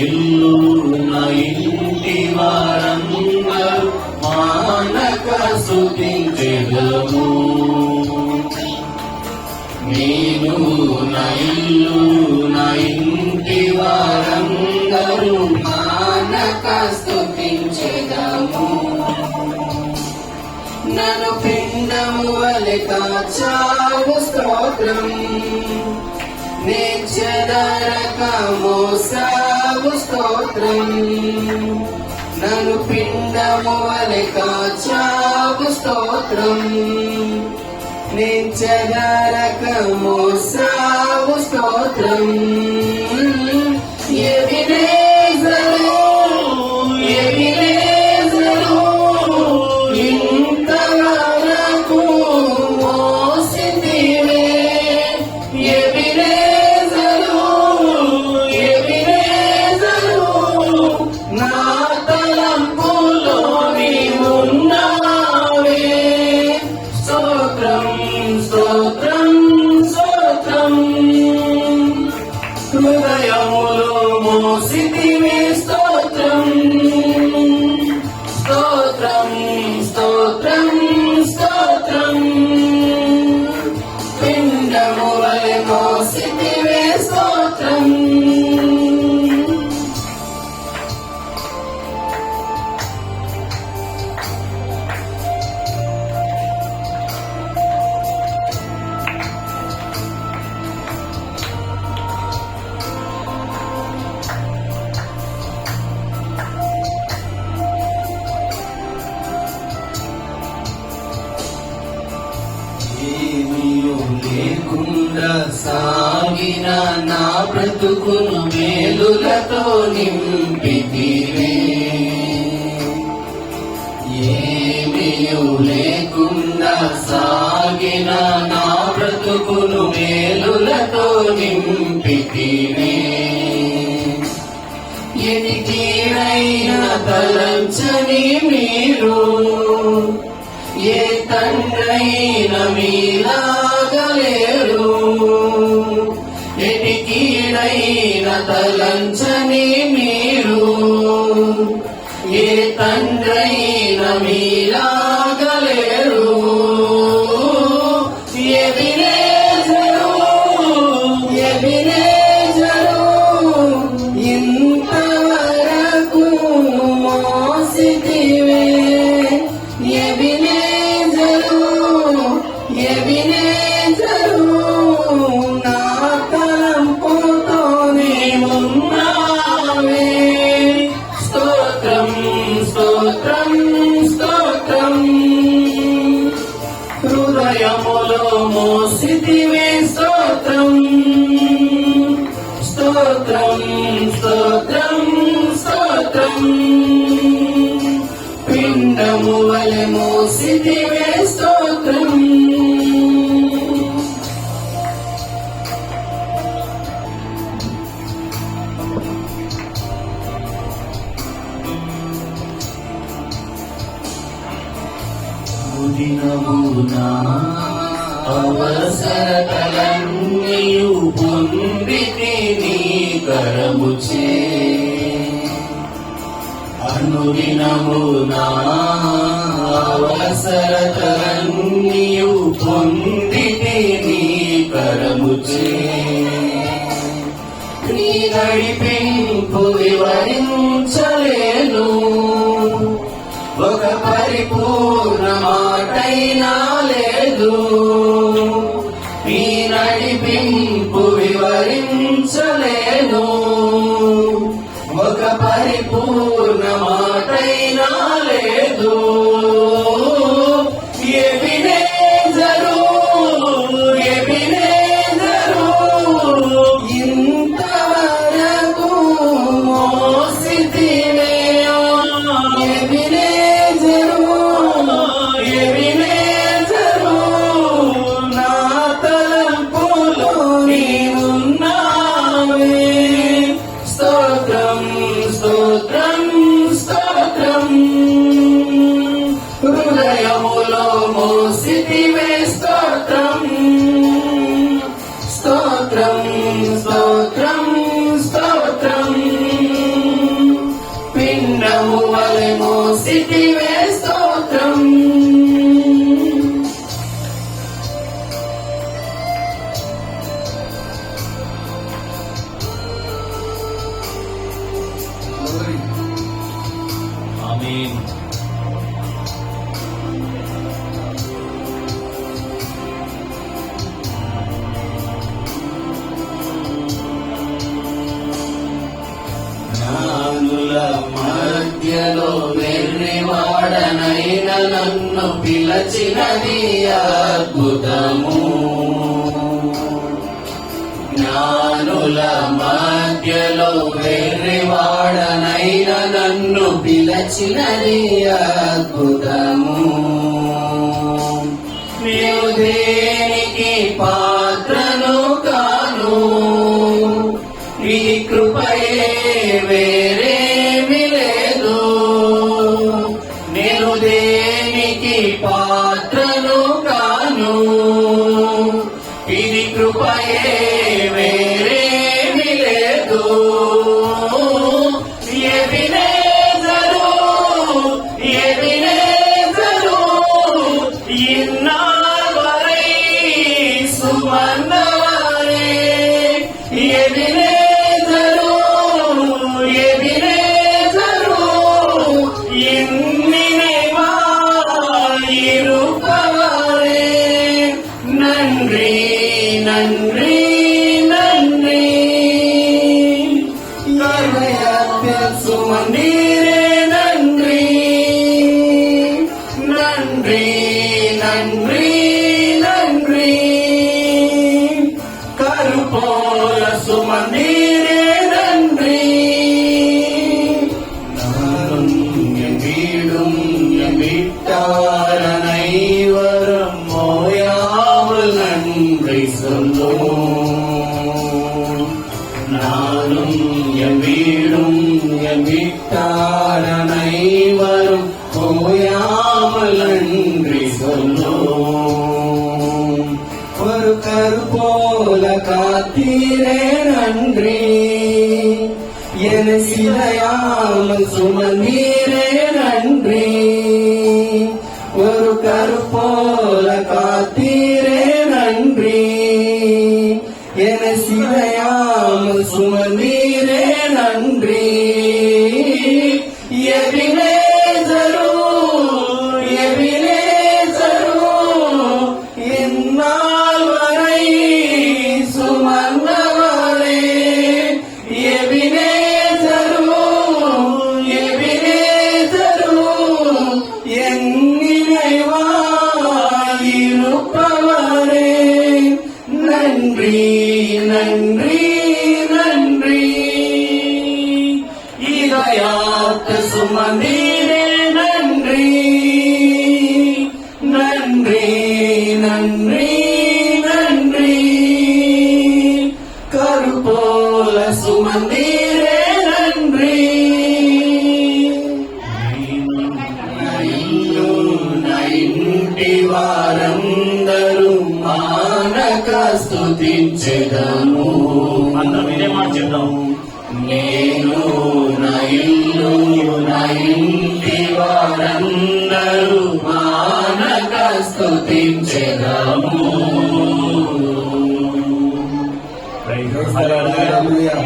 ఇల్లు నా ఇంటి వారందరూ మానక స్తుతించెదము. నేను నా ఇల్లు నా ఇంటి వారందరూ మానక స్తుతించెదము. నన్ను పిండము వలె కాచావు స్తోత్రం, నే చెదరక మోసావు స్తోత్రం. నన్ను పిండము వలె కాచావు స్తోత్రం, నే చెదరక మోసావు స్తోత్రం. ఎబినేజరు ఎబినేజరు ఇంతవరకు మోసితివే. ఎబినేజరు ఎబినేజరు నా తలంపులో నీవున్నావే. స్తోత్రం స్తోత్రం స్తోత్రం. హృదయములో మోసితివే స్తోత్రం స్తోత్రం స్తోత్రం స్తోత్రం. పిండము వలె మోసితివే స్తోత్రం. ఏమీయూ లేకుండా సాగిన నా బ్రతుకును మేలులతో నింపితివే. ఏమీయూ లేకుండా సాగిన నా బ్రతుకును మేలులతో నింపితివే. ఎనికీడైన తలంచని మీరు ఏ తండ్రైన మీలాగలేడు. ఎనికీడైన తలంచని మీరు ఏ తండ్రైన మీలాగలేడు. ఎబినేజరు ఎబినేజరు ఇంతవరకు మోసితివే. ఎబినేజరు ఎబినేజరు నా తలంపుతో నీవున్నావే. స్తోత్రం స్తోత్రం స్తోత్రం. హృదయములో మోసితివే స్తోత్రం స్తోత్రం స్తోత్రం స్తోత్రం. పిండము వలె మోసితివే స్తోత్రం. దినమునా అవసరతలన్నీయు పొందితి నీ కరముచే. అనుదినమునా అవసరతలన్నీయు పొందితి నీ కరముచే. నీ నడిపింపు వివరించలేను, ఒక పరిపూర్ణ మాటైనా లేదు. నీ నడిపింపు వివరించలేను, ఒక పరిపూర్ణ మాటైనా లేదు. ఎబినేజరు ఎబినేజరు ఇంతవరకు మోసితివే. ఎబినేజరు ఎబినేజరు నా తలంపులో నీవున్నావే. స్తోత్రం స్తోత్రం స్తోత్రం. హృదయములో మోసితివే స్తోత్రం స్తోత్రం స్తోత్రం స్తోత్రం. మధ్యలో వెర్రివాడనైన నన్ను పిలచినది అద్భుతము. జ్ఞానుల మధ్యలో వెర్రివాడనైన నన్ను పిలచినది అద్భుతము. నీవు దేనికి పాత్రను కాను, నీ కృపయే వేరేమి లేదు. నేను దేనికి పాత్రను కాను, ఇది కృపయే వేరేమి లేదు. ఎబినేజరు, ఎబినేజరు, ఇన్నాళ్ళవరై సుమన్నవరే. ఎబినేజరు, ఎబినేజరు, ఇన్నినివాయిరుపవరే. நன்றி நன்றி நன்றி. இதயத்தில் சுமந்தீரே நன்றி. நன்றி நன்றி நன்றி. கருப்போல சுமந்தீரே நன்றி. நானும் என் வீடும் என் வீட்டார் அனைவரும் ஓயாமல் நன்றி சொல்லும். நானும் என் வீடும் என் வீட்டார் அனைவரும் ஓயாமல் நன்றி சொல்லும். ஒரு கருப்போல காத்தீரே நன்றி. என சிலையாமல் சுமந்தீரே நன்றி. ஒரு கருப்போல காத்தீரே நன்றி. என சிலையாமல் சுமந்தீரே நன்றி. எபினேசரு, எபினேசரு, இந்நாள் வரை சுமந்தவரே. எபினேசரு, எபினேசரு, என் நினைவாயிருப்பவரே. நன்றி நன்றி நன்றி. இதயாத்த சுமந்தீரே நன்றி. நன்றி நன்றி நன்றி. கருப்போல சுமந்தீரே நன்றி. ఇంటి వారందరూ మానక స్తుతించెదము. అందరం ఇదే మాట చెప్దాం. నేను నా ఇల్లు నా ఇంటి వారందరూ మానక స్తుతించెదము. హల్లెలూయా.